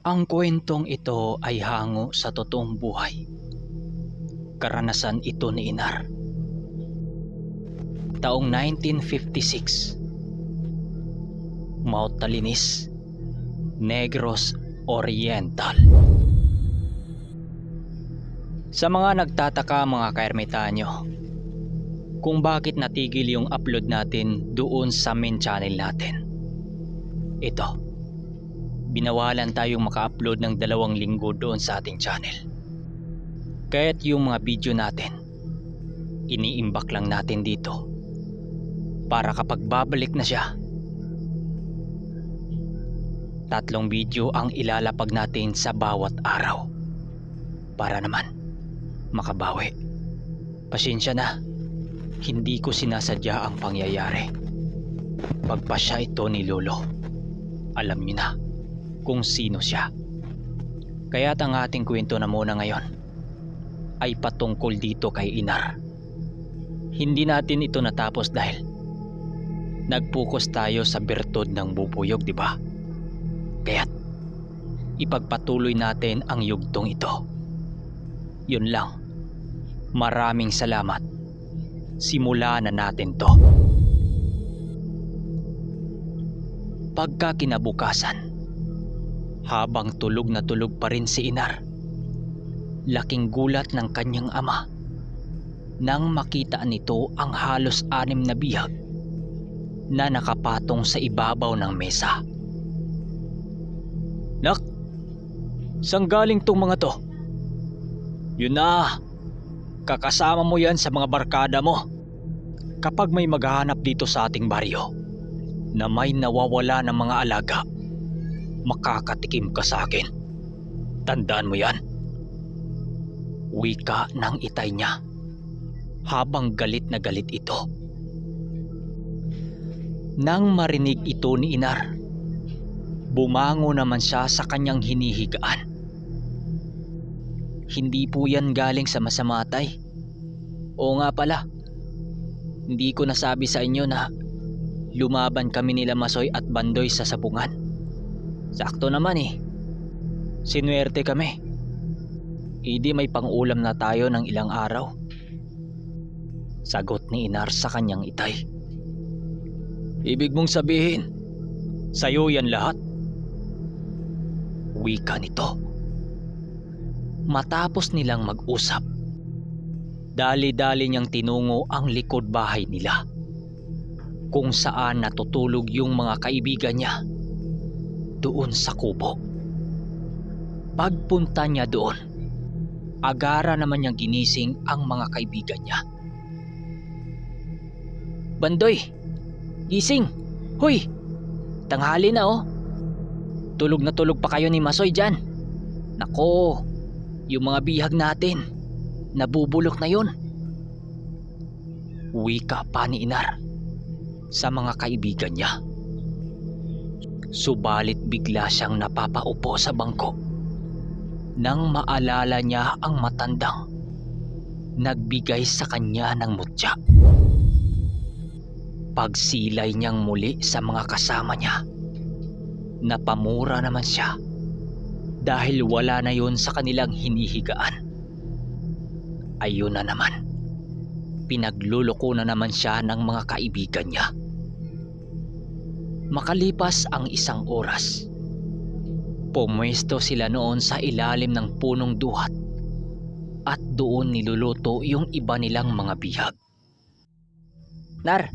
Ang kwentong ito ay hango sa totoong buhay. Karanasan ito ni Inar. Taong 1956. Mount Talinis, Negros Oriental. Sa mga nagtataka mga kaermitanyo, kung bakit natigil yung upload natin doon sa main channel natin. Ito, binawalan tayong maka-upload ng 2 linggo doon sa ating channel. Kaya't yung mga video natin, iniimbak lang natin dito para kapag babalik na siya, 3 video ang ilalapag natin sa bawat araw para naman makabawi. Pasensya na, hindi ko sinasadya ang pangyayari. Pagpasya ito ni Lolo, alam niyo na kung sino siya. Kaya't ang ating kwento na muna ngayon ay patungkol dito kay Inar. Hindi natin ito natapos dahil nag-focus tayo sa bertud ng bubuyog, di ba? Kaya't ipagpatuloy natin ang yugtong ito. Yun lang. Maraming salamat. Simulan na natin to. Pagka kinabukasan, habang tulog na tulog pa rin si Inar, laking gulat ng kanyang ama nang makita nito ang halos 6 na bihag na nakapatong sa ibabaw ng mesa. Nak, saan galing tong mga to? Yun na, kakasama mo yan sa mga barkada mo. Kapag may maghahanap dito sa ating baryo na may nawawala ng mga alaga, makakatikim ka sa akin. Tandaan mo yan. Wika ng itay niya habang galit na galit ito. Nang marinig ito ni Inar, bumango naman siya sa kanyang hinihigaan. Hindi po yan galing sa masama, tay. Oo nga pala, hindi ko nasabi sa inyo na lumaban kami nila Masoy at Bandoy sa sabungan. Sakto naman eh. Sinuwerte kami. Hindi may pang-ulam na tayo ng ilang araw. Sagot ni Inar sa kanyang itay. Ibig mong sabihin, sayo yan lahat? Wika nito. Matapos nilang mag-usap, dali-dali niyang tinungo ang likod bahay nila, kung saan natutulog yung mga kaibigan niya doon sa kubo. Pagpunta niya doon, agara naman niyang ginising ang mga kaibigan niya. Bandoy, gising! Hoy! Tanghali na oh! Tulog na tulog pa kayo ni Masoy dyan. Nako, yung mga bihag natin, nabubulok na yun. Wika pa ni Inar sa mga kaibigan niya. Subalit bigla siyang napapaupo sa bangko nang maalala niya ang matandang nagbigay sa kanya ng mutya. Pagsilay niyang muli sa mga kasama niya, napamura naman siya dahil wala na yun sa kanilang hinihigaan. Ayun na naman, pinagluloko na naman siya ng mga kaibigan niya. Makalipas ang 1 oras, pumwesto sila noon sa ilalim ng punong duhat at doon niluluto yung iba nilang mga bihag. Nar,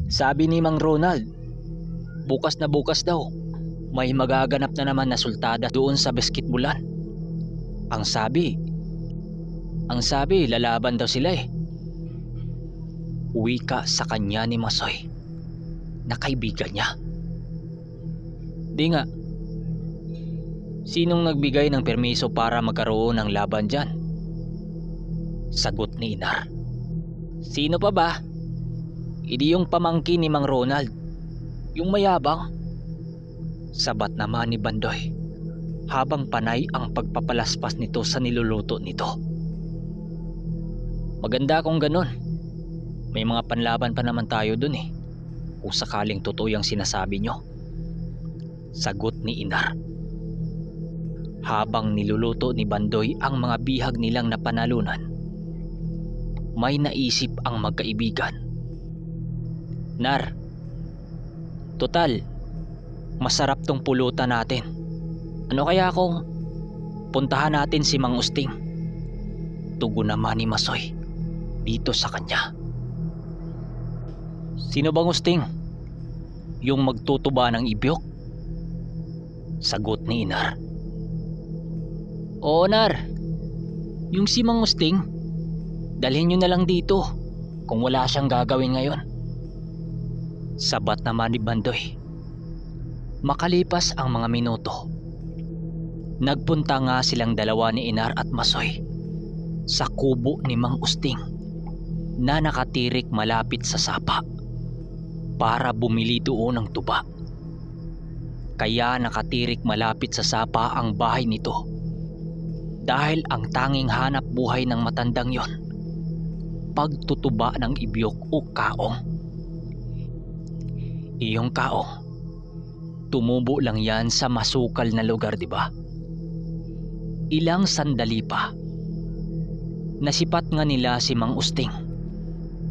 sabi ni Mang Ronald, bukas na bukas daw may magaganap na naman na sultada doon sa basketbulan. Ang sabi lalaban daw sila eh. Wika sa kanya ni Masoy na kaibigan niya. Di nga, sinong nagbigay ng permiso para magkaroon ng laban dyan? Sagot ni Inar. Sino pa ba? Hindi yung pamangkin ni Mang Ronald, yung mayabang. Sabat naman ni Bandoy habang panay ang pagpapalaspas nito sa niluluto nito. Maganda kung ganun. May mga panlaban pa naman tayo dun eh, kung sakaling totoo yung sinasabi nyo. Sagot ni Inar. Habang niluluto ni Bandoy ang mga bihag nilang napanalunan, may naisip ang magkaibigan. Nar, total, masarap tong pulutan natin. Ano kaya kung puntahan natin si Mang Usting? Tugon naman ni Masoy dito sa kanya. Sino bang Usting? Yung magtutuba ng ibyok? Sagot ni Inar. Oo, Nar. Yung si Mang Usting, dalhin nyo na lang dito kung wala siyang gagawin ngayon. Sabat naman ni Bandoy. Makalipas ang mga minuto, nagpunta nga silang dalawa ni Inar at Masoy sa kubo ni Mang Usting na nakatirik malapit sa sapa para bumili doon ng tuba. Kaya nakatirik malapit sa sapa ang bahay nito dahil ang tanging hanap buhay ng matandang yon, pagtutuba ng ibyok o kaong. Iyong kaong, tumubo lang yan sa masukal na lugar, di ba? Ilang sandali pa, nasipat nga nila si Mang Usting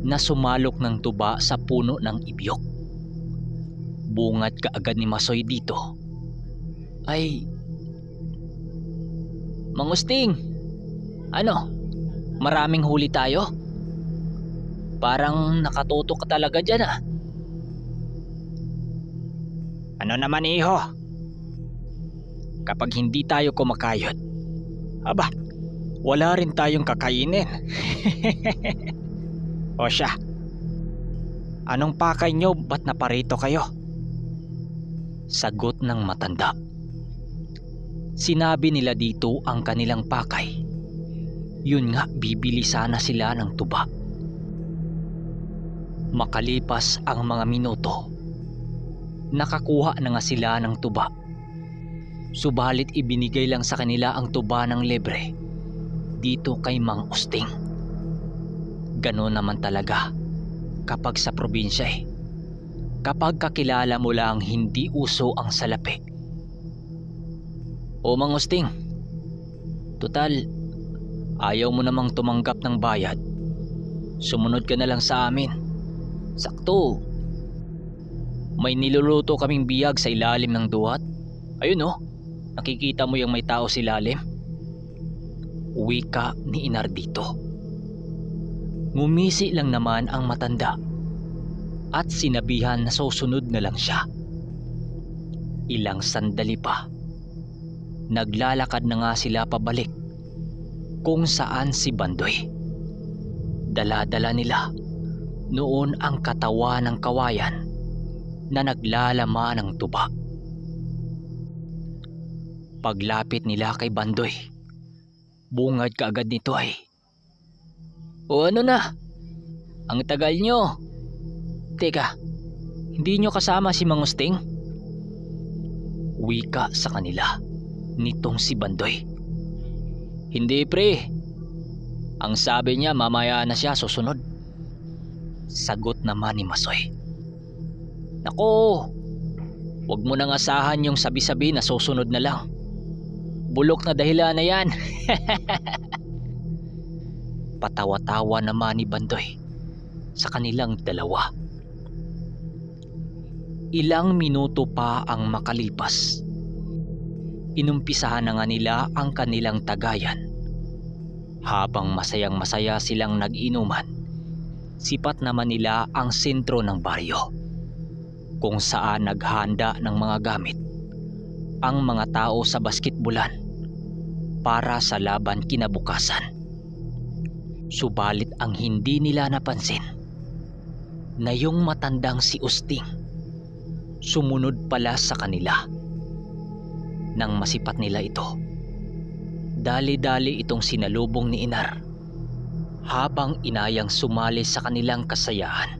na sumalok ng tuba sa puno ng ibyok. Bungad kaagad ni Masoy dito. Ay, Mang Usting, ano? Maraming huli tayo? Parang nakatutok ka talaga dyan ah. Ano naman iho? Kapag hindi tayo kumakayod, aba, wala rin tayong kakainin. O siya, anong pakay nyo, ba't naparito kayo? Sagot ng matanda. Sinabi nila dito ang kanilang pakay. Yun nga, bibili sana sila ng tuba. Makalipas ang mga minuto, nakakuha na nga sila ng tuba. Subalit ibinigay lang sa kanila ang tuba ng libre dito kay Mang Usting. Ganon naman talaga kapag sa probinsya eh. Kapag kakilala mo lang, hindi uso ang salapi. O Mang Usting, total, ayaw mo namang tumanggap ng bayad. Sumunod ka na lang sa amin. Sakto, may niluluto kaming biyag sa ilalim ng duhat. Ayun oh, nakikita mo yung may tao sa ilalim? Wika ni Inar dito. Ngumisi lang naman ang matanda at sinabihan na susunod na lang siya. Ilang sandali pa, naglalakad na nga sila pabalik kung saan si Bandoy. Dala-dala nila noon ang katawan ng kawayan na naglalaman ng tuba. Paglapit nila kay Bandoy, bungad kaagad nito ay, "O ano na? Ang tagal nyo. Teka, hindi nyo kasama si Mang Usting?" Wika sa kanila nitong si Bandoy. "Hindi pre. Ang sabi niya mamaya na siya susunod." Sagot naman ni Masoy. "Nako, wag mo nang asahan yung sabi-sabi na susunod na lang. Bulok na dahilan na yan." Patawa-tawa naman ni Bandoy sa kanilang dalawa. Ilang minuto pa ang makalipas. Inumpisahan na nga nila ang kanilang tagayan. Habang masayang-masaya silang nag-inuman, sipat naman nila ang sentro ng baryo, kung saan naghanda ng mga gamit ang mga tao sa basketbulan para sa laban kinabukasan. Subalit ang hindi nila napansin na yung matandang si Usting sumunod pala sa kanila. Nang masipat nila ito, dali-dali itong sinalubong ni Inar habang inayang sumali sa kanilang kasayahan.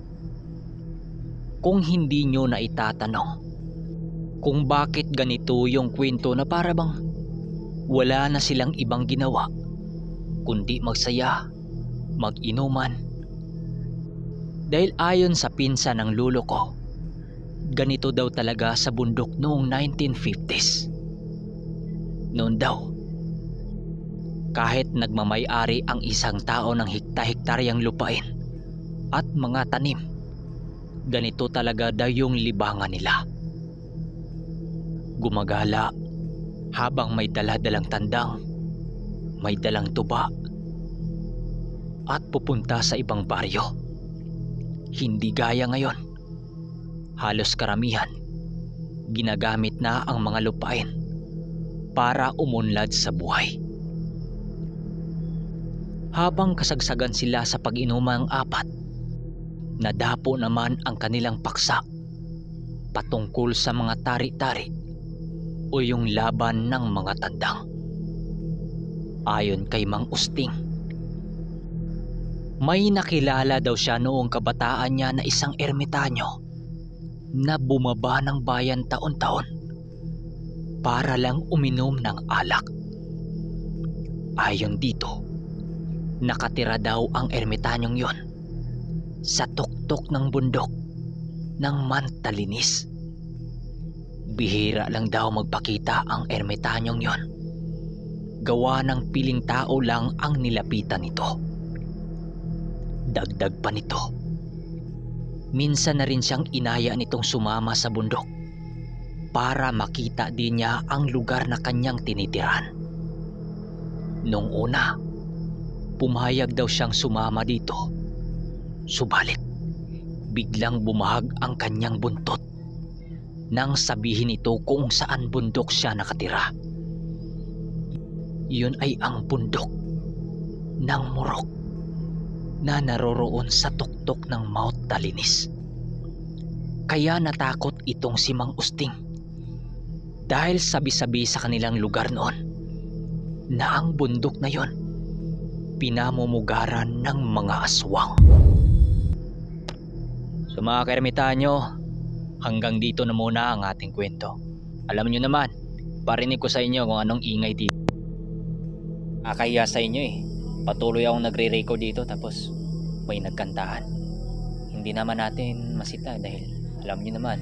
Kung hindi nyo na itatanong kung bakit ganito yung kwento na para bang wala na silang ibang ginawa kundi magsaya, mag-inuman. Dahil ayon sa pinsan ng lulo ko, ganito daw talaga sa bundok noong 1950s. Noon daw, kahit nagmamay-ari ang isang tao ng hekta-hektaryang lupain at mga tanim, ganito talaga daw yung libangan nila. Gumagala habang may dala-dalang tandang, may dalang tuba, at pupunta sa ibang baryo. Hindi gaya ngayon. Halos karamihan, ginagamit na ang mga lupain para umunlad sa buhay. Habang kasagsagan sila sa pag-inumang apat, nadapo naman ang kanilang paksa patungkol sa mga tari-tari o yung laban ng mga tandang. Ayon kay Mang Usting, may nakilala daw siya noong kabataan niya na isang ermitanyo na bumaba ng bayan taon-taon para lang uminom ng alak. Ayon dito, nakatira daw ang ermitanyong yon sa tuktok ng bundok ng Mantalinis. Bihira lang daw magpakita ang ermitanyong yon. Gawa ng piling tao lang ang nilapitan nito. Dagdag pa nito, minsan na rin siyang inaya nitong sumama sa bundok para makita din niya ang lugar na kanyang tinitiran. Nung una, pumayag daw siyang sumama dito. Subalit, biglang bumahag ang kanyang buntot nang sabihin ito kung saan bundok siya nakatira. Iyon ay ang bundok ng Murok na naroroon sa tuktok ng Mount Talinis. Kaya natakot itong si Mang Usting dahil sabi-sabi sa kanilang lugar noon na ang bundok na yon pinamumugaran ng mga aswang. So mga kaermitanyo, hanggang dito na muna ang ating kwento. Alam nyo naman, parinig ko sa inyo kung anong ingay dito. Akahiya sa inyo eh. Patuloy akong nagre-record dito tapos may nagkantahan. Hindi naman natin masita dahil alam nyo naman,